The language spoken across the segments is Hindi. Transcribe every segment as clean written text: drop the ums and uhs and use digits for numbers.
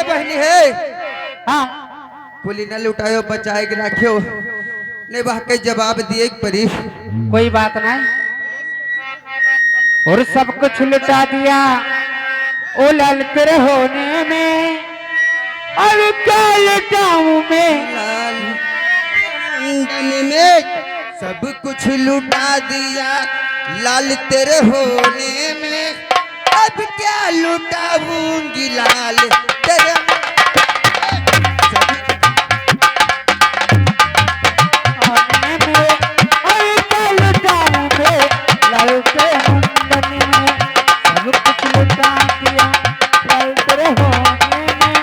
बहनी है हाँ कुली न लुटायो बचाए के रखियो ने वह के जवाब दिए परी कोई बात नहीं। और सब कुछ लुटा दिया ओ लाल तेरे होने में, अब क्या लुटाऊं मैं। लाल मंडन में सब कुछ लुटा दिया लाल तेरे होने में, अब क्या लुटाऊंगी लाल तेरे होने में, अब क्या लुटाऊं मैं। लाल तेरे मुंडन में सब कुछ लुटा दिया लाल तेरे होने में।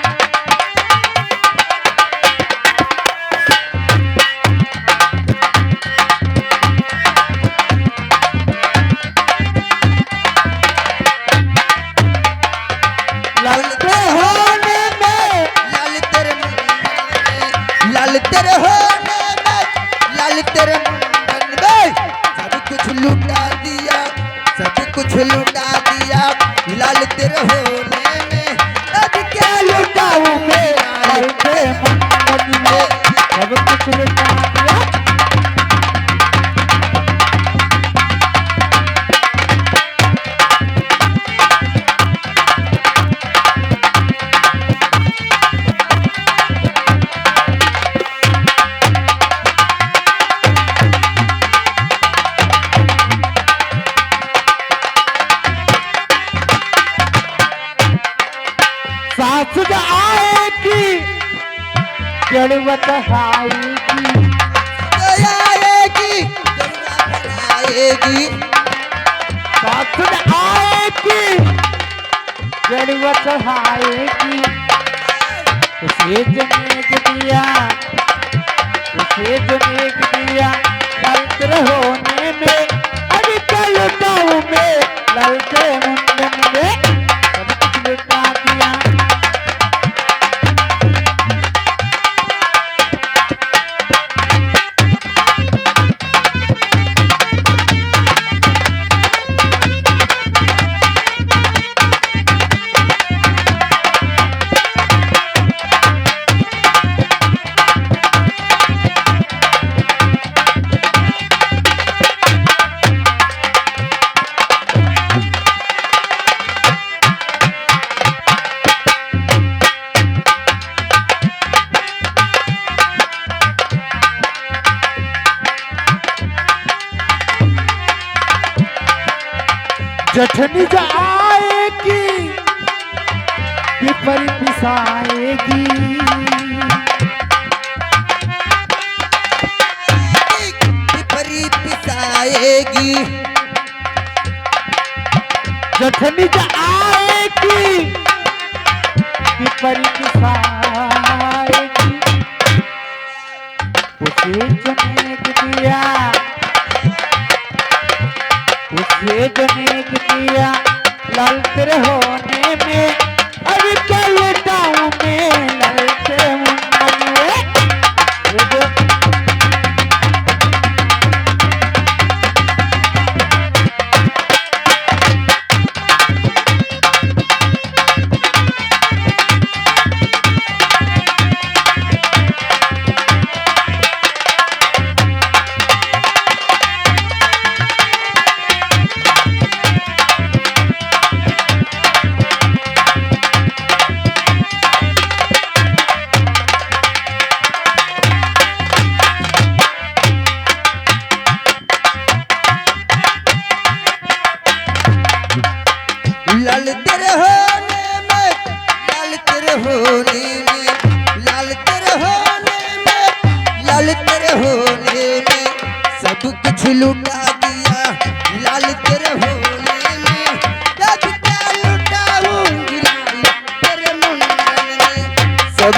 लाल तेरे होने में लाल तेरे लाल तेरे होने में लाल तेरे मुंडन में सब कुछ लुटा दिया सब कुछ लुटा दिया लाल तेरे होने में, अब क्या लुटाऊं मैं लाल लाल तेरे मुंडन में सब कुछ लुटा दिया। सास आएगी जड़वत आएगी, आएगी जरूरत आएगी सास आएगी जड़वत आएगी। उसे जनेक दिया उसे जनेक दिया ललतर होने में, अभी क्या लुटाऊं मैं ललते मुंडन में सब कुछ लुटा दिया। जठनी आएगी पिपरी पिसाएगी, पिपरी पिसाएगी जठनी आएगी पिपरी पिसाएगी। उसे जनेक दिया उसे जनेक दिया लाल तेरे होने में, अभी क्या लुटाऊं मैं लाल तेरे मुंडन में। ये जो लाल तेरे होने में लाल तेरे होने में लाल तेरे होने में लाल तेरे होने में सब कुछ लुटा दिया लाल तेरे होने में, अब क्या लुटाऊंगी लाल तेरे मुंडन में सब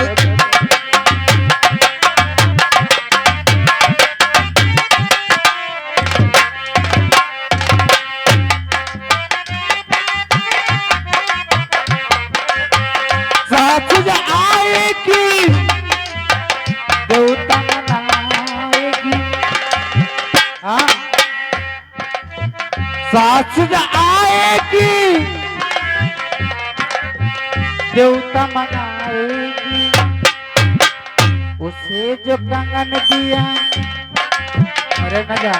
साथ आएगी देवता मनाएगी। हाँ सास आएगी देवता मनाएगी उसे जो कंगन दिया, अरे न जा,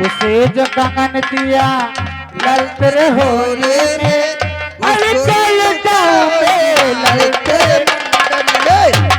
उसे जो कंगन दिया लाल तेरे होने में, अरे चल जाऊं मैं लाल तेरे मुंडन में।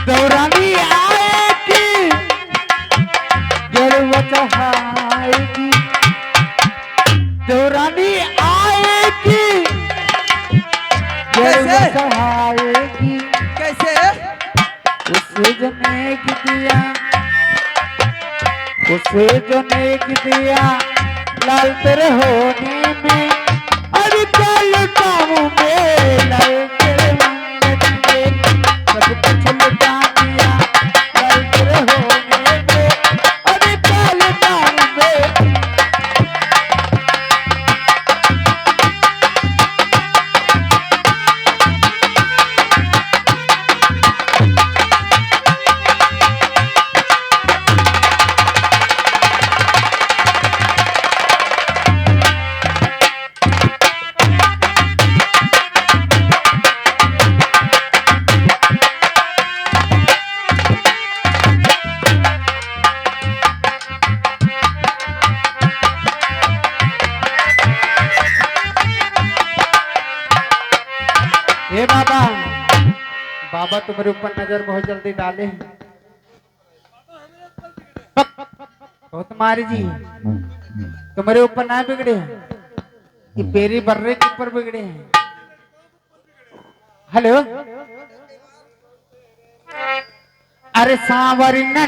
दौरानी आएगी गिरवा चढ़ाएगी, दौरानी आएगी गिरवा चढ़ाएगी, कैसे? उसे जो नेक दिया, उसे जो नेक दिया लाल तेरे होने में, अरे चल जाऊं मैं लाल तेरे मंगन में, सब कुछ लुटा दिया लाल तेरे होने में, अरे चल जाऊं मैं। हे बाबा, बाबा तुम्हारे ऊपर नजर बहुत जल्दी डाले हैं। बहुत मारी जी तुम्हारे ऊपर ना बिगड़े हैं, ये पेरी बर्रे के ऊपर बिगड़े हैं। हेलो, अरे सांवरी न